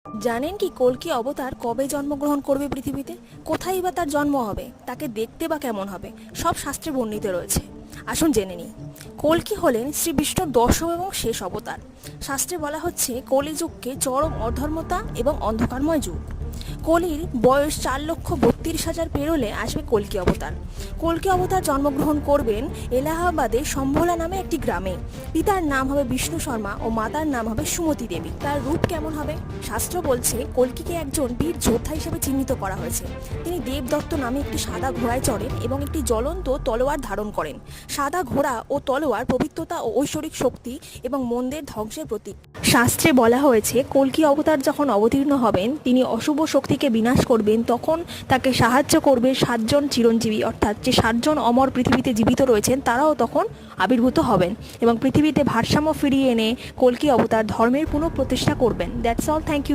জানেন কি কল্কি অবতার কবে জন্মগ্রহণ করবে পৃথিবীতে? কোথায় বা তার জন্ম হবে? তাকে দেখতে বা কেমন হবে? সব শাস্ত্রে বর্ণিত রয়েছে। আসুন জেনে নিই। কল্কি হলেন শ্রী বিষ্ণুর দশম এবং শেষ অবতার। শাস্ত্রে বলা হচ্ছে কলিযুগকে চরম অধর্মতা এবং অন্ধকারময় যুগ। কলির বয়স 4,32,000 পেরোলে আসবে কল্কি অবতার। কল্কি অবতার জন্মগ্রহণ করবেন এলাহাবাদের সম্ভোলা নামে একটি গ্রামে। পিতার নাম হবে বিষ্ণু শর্মা ও মাতার নাম হবে সুমতি দেবী। তার রূপ কেমন হবে? শাস্ত্র বলছে কল্কিকে একজন বীর যোদ্ধা হিসেবে চিহ্নিত করা হয়েছে। তিনি দেবদত্ত নামে একটি সাদা ঘোড়ায় চড়েন এবং একটি জ্বলন্ত তলোয়ার ধারণ করেন। সাদা ঘোড়া ও তলোয়ার পবিত্রতা ও ঐশ্বরিক শক্তি এবং মন্দের ধ্বংসের প্রতীক। শাস্ত্রে বলা হয়েছে কল্কি অবতার যখন অবতীর্ণ হবেন তিনি অশুভ শক্তিকে বিনাশ করবেন, তখন তাকে সাহায্য করবে 7জন চিরঞ্জীবী, অর্থাৎ যে 7জন অমর পৃথিবীতে জীবিত রয়েছেন তারাও তখন আবির্ভূত হবেন এবং পৃথিবীতে ভারসাম্য ফিরিয়ে এনে কল্কি অবতার ধর্মের পুনঃপ্রতিষ্ঠা করবেন। That's all, thank you.